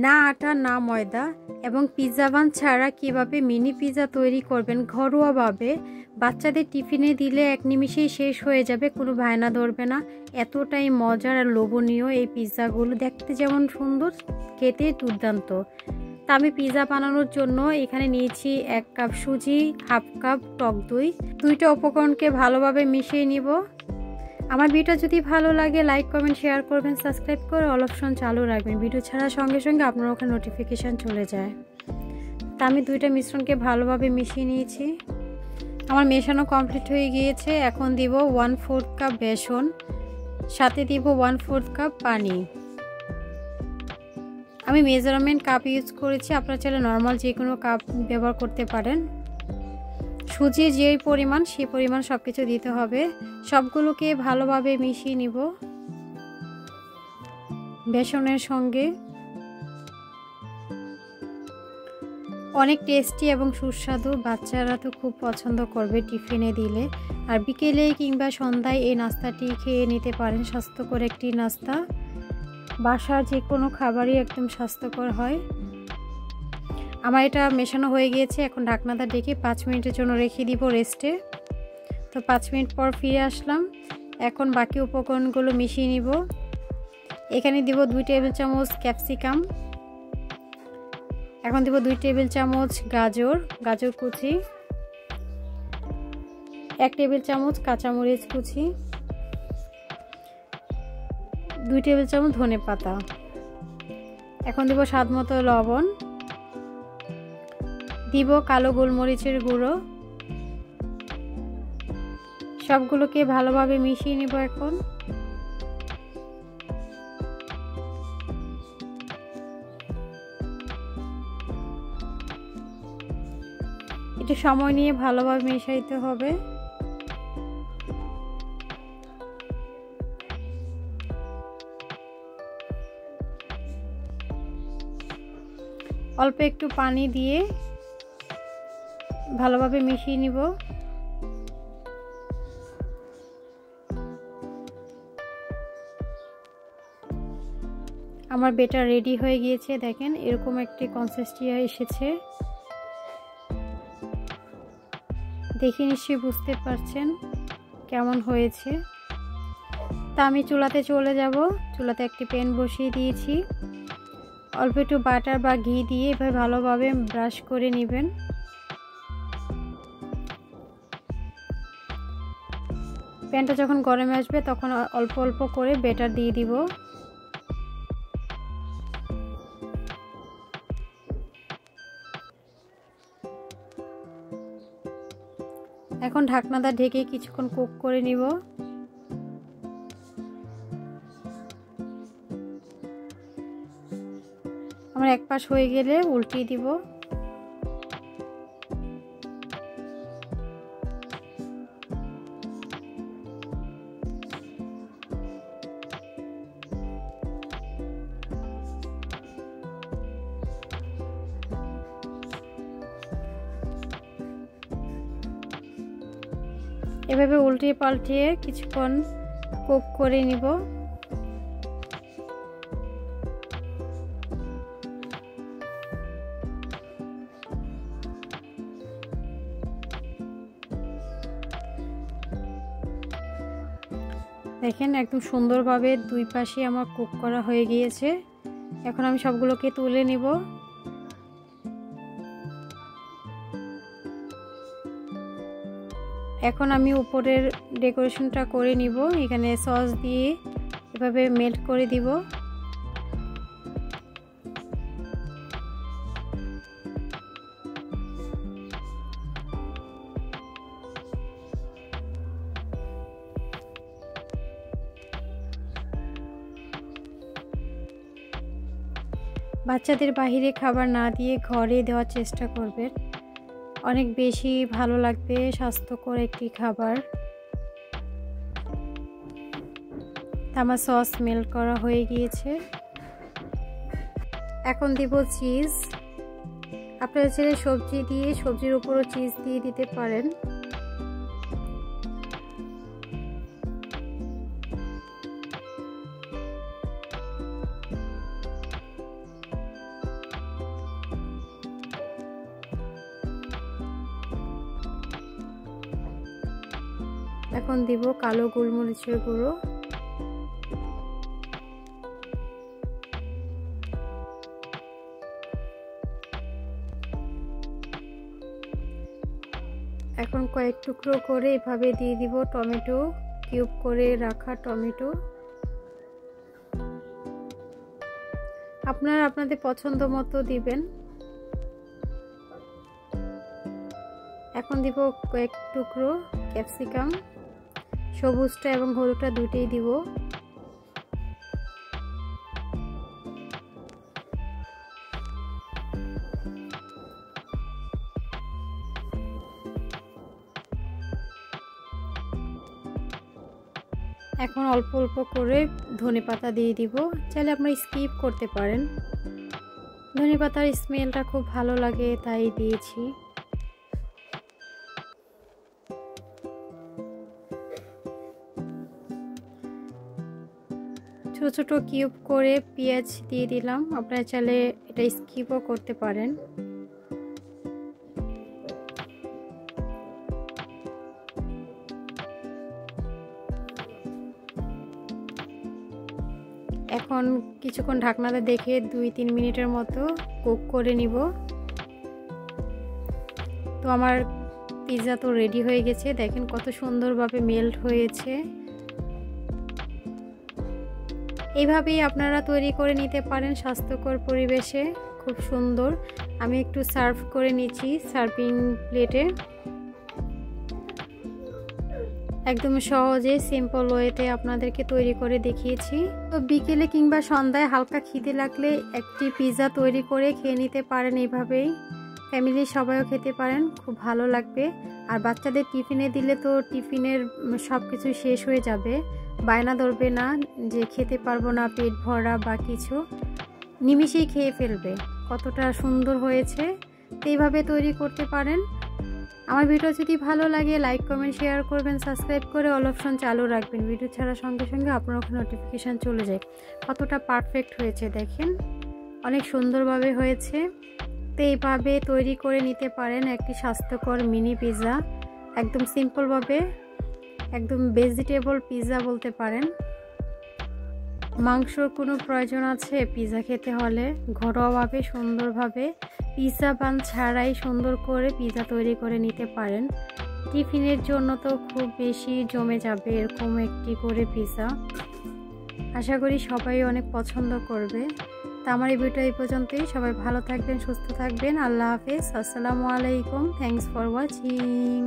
না আটা না ময়দা এবং পিৎজা বান ছাড়া কিভাবে মিনি পিৎজা তৈরি করবেন ঘরোয়াভাবে, বাচ্চাদের টিফিনে দিলে এক নিমিষেই শেষ হয়ে যাবে, কোনো বায়না ধরবে না। এতটাই মজার আর লোভনীয় এই পিৎজাগুলো, দেখতে যেমন সুন্দর, খেতে দুর্দান্ত। তা আমি পিৎজা বানানোর জন্য এখানে নিয়েছি 1 কাপ সুজি, হাফ কাপ টক দই। দুইটা উপকরণকে ভালোভাবে মিশিয়ে নিব। আমার ভিডিও যদি ভালো লাগে লাইক কমেন্ট শেয়ার করবেন, সাবস্ক্রাইব করে অল অপশন চালু রাখবেন, ভিডিও ছাড়ার সঙ্গে সঙ্গে আপনার ওখানে নোটিফিকেশান চলে যায়। তা আমি দুইটা মিশ্রণকে ভালোভাবে মিশিয়ে নিয়েছি। আমার মেশানো কমপ্লিট হয়ে গিয়েছে। এখন দিব 1/4 কাপ বেসন, সাথে দিব 1/4 কাপ পানি। আমি মেজারমেন্ট কাপ ইউজ করেছি, আপনারা চাইলে নর্মাল যে কোনো কাপ ব্যবহার করতে পারেন। সুজির যে পরিমাণ সেই পরিমাণ সব কিছু দিতে হবে। সবগুলোকে ভালোভাবে মিশিয়ে নিব বেসনের সঙ্গে। অনেক টেস্টি এবং সুস্বাদু, বাচ্চারা তো খুব পছন্দ করবে টিফিনে দিলে। আর বিকেলে কিংবা সন্ধ্যায় এই নাস্তাটি খেয়ে নিতে পারেন, স্বাস্থ্যকর একটি নাস্তা। বাসার যে কোনো খাবারই একদম স্বাস্থ্যকর হয়। আমার এটা মেশানো হয়ে গিয়েছে। এখন ঢাকনাটা ঢেকে 5 মিনিটের জন্য রেখে দিব রেস্টে। তো 5 মিনিট পর ফিরে আসলাম। এখন বাকি উপকরণগুলো মিশিয়ে নিব। এখানে দিব 2 টেবিল চামচ ক্যাপসিকাম, এখন দিব 2 টেবিল চামচ গাজর কুচি, 1 টেবিল চামচ কাঁচামরিচ কুচি, 2 টেবিল চামচ ধনেপাতা। এখন দিব স্বাদ মতো লবণ, দিব কালো গোলমরিচের গুঁড়ো। সবগুলোকে ভালোভাবে মিশিয়ে নিব। এখন একটু সময় নিয়ে ভালোভাবে মেশাইতে হবে। অল্প একটু পানি দিয়ে ভালোভাবে মিশিয়ে নিব। আমার বেটার রেডি হয়ে গিয়েছে, দেখেন এরকম একটি কনসিস্টেন্সি এসেছে। দেখে নিশ্চয়ই বুঝতে পারছেন কেমন হয়েছে। তা আমি চুলাতে চলে যাব। চুলাতে একটি প্যান বসিয়ে দিয়েছি। অল্প একটু বাটার বা ঘি দিয়ে এভাবে ভালোভাবে ব্রাশ করে নেবেন। প্যানটা যখন গরমে আসবে তখন অল্প অল্প করে ব্যাটার দিয়ে দিব। এখন ঢাকনাটা ঢেকে কিছুক্ষণ কুক করে নিব। আমার এক পাশ হয়ে গেলে উল্টিয়ে দিব। এভাবে উল্টিয়ে পাল্টিয়ে কিছুক্ষণ কুক করে নিব। দেখেন একদম সুন্দরভাবে দুই পাশে আমার কুক করা হয়ে গিয়েছে। এখন আমি সবগুলোকে তুলে নিব। এখন আমি উপরের ডেকোরেশনটা করে নিব। এখানে সস দিয়ে এভাবে মেল্ট করে দিব। বাচ্চাদের বাইরে খাবার না দিয়ে ঘরে দেওয়ার চেষ্টা করবেন, অনেক বেশি ভালো লাগবে, স্বাস্থ্যকর একটি খাবার। আমার সস মেল্ট করা হয়ে গিয়েছে। এখন দিব চিজ। আপনারা চাইলে সবজি দিয়ে সবজির উপরও চিজ দিয়ে দিতে পারেন। এখন দিব কালো গোলমরিচের গুঁড়ো, এখন কয়েক টুকরো করে এভাবে দিয়ে দিব টমেটো, কিউব করে রাখা টমেটো। আপনারা আপনাদের পছন্দ মতো দিবেন। এখন দিব কয়েক টুকরো ক্যাপসিকাম, সবুজটা এবং হলুদটা দুটোই দিব। এখন অল্প অল্প করে ধনেপাতা দিয়ে দিব, চাইলে আপনারা স্কিপ করতে পারেন। ধনেপাতার স্মেলটা খুব ভালো লাগে তাই দিয়েছি। ছোট ছোট কিউব করে পেঁয়াজ দিয়ে দিলাম, আপনারা চাইলে এটা স্কিপও করতে পারেন। এখন কিছুক্ষণ ঢাকনাতে দেখে 2-3 মিনিটের মতো কুক করে নিব। তো আমার পিৎজা তো রেডি হয়ে গেছে, দেখেন কত সুন্দরভাবে মেল্ট হয়েছে। এইভাবেই আপনারা তৈরি করে নিতে পারেন স্বাস্থ্যকর পরিবেশে, খুব সুন্দর। আমি একটু সার্ভ করে নিচ্ছি সার্ভিং প্লেটে। একদম সহজে সিম্পল ওয়েতে আপনাদেরকে তৈরি করে দেখিয়েছি। তো বিকেলে কিংবা সন্ধ্যায় হালকা খিদে লাগলে একটি পিৎজা তৈরি করে খেয়ে নিতে পারেন। এইভাবেই ফ্যামিলির সবাইও খেতে পারেন, খুব ভালো লাগবে। আর বাচ্চাদের টিফিনে দিলে তো টিফিনের সব কিছু শেষ হয়ে যাবে, বায়না ধরবে না যে খেতে পারবো না, পেট ভরা বা কিছু, নিমিষেই খেয়ে ফেলবে। কতটা সুন্দর হয়েছে, তো এইভাবে তৈরি করতে পারেন। আমার ভিডিও যদি ভালো লাগে লাইক কমেন্ট শেয়ার করবেন, সাবস্ক্রাইব করে অল অপশন চালু রাখবেন, ভিডিও ছাড়ার সঙ্গে সঙ্গে আপনার ওখানে নোটিফিকেশান চলে যায়। কতটা পারফেক্ট হয়েছে দেখেন, অনেক সুন্দরভাবে হয়েছে। তো এইভাবে তৈরি করে নিতে পারেন একটি স্বাস্থ্যকর মিনি পিৎজা, একদম সিম্পলভাবে, একদম ভেজিটেবল পিৎজা বলতে পারেন। মাংসর কোনো প্রয়োজন আছে পিৎজা খেতে হলে? ঘরোয়াভাবে সুন্দরভাবে পিৎজা বান ছাড়াই সুন্দর করে পিৎজা তৈরি করে নিতে পারেন। টিফিনের জন্য তো খুব বেশি জমে যাবে এরকম একটি করে পিৎজা। আশা করি সবাই অনেক পছন্দ করবে। তো আমার এই ভিডিও এই পর্যন্তই। সবাই ভালো থাকবেন, সুস্থ থাকবেন। আল্লাহ হাফেজ, আসসালামু আলাইকুম, থ্যাংকস ফর ওয়াচিং।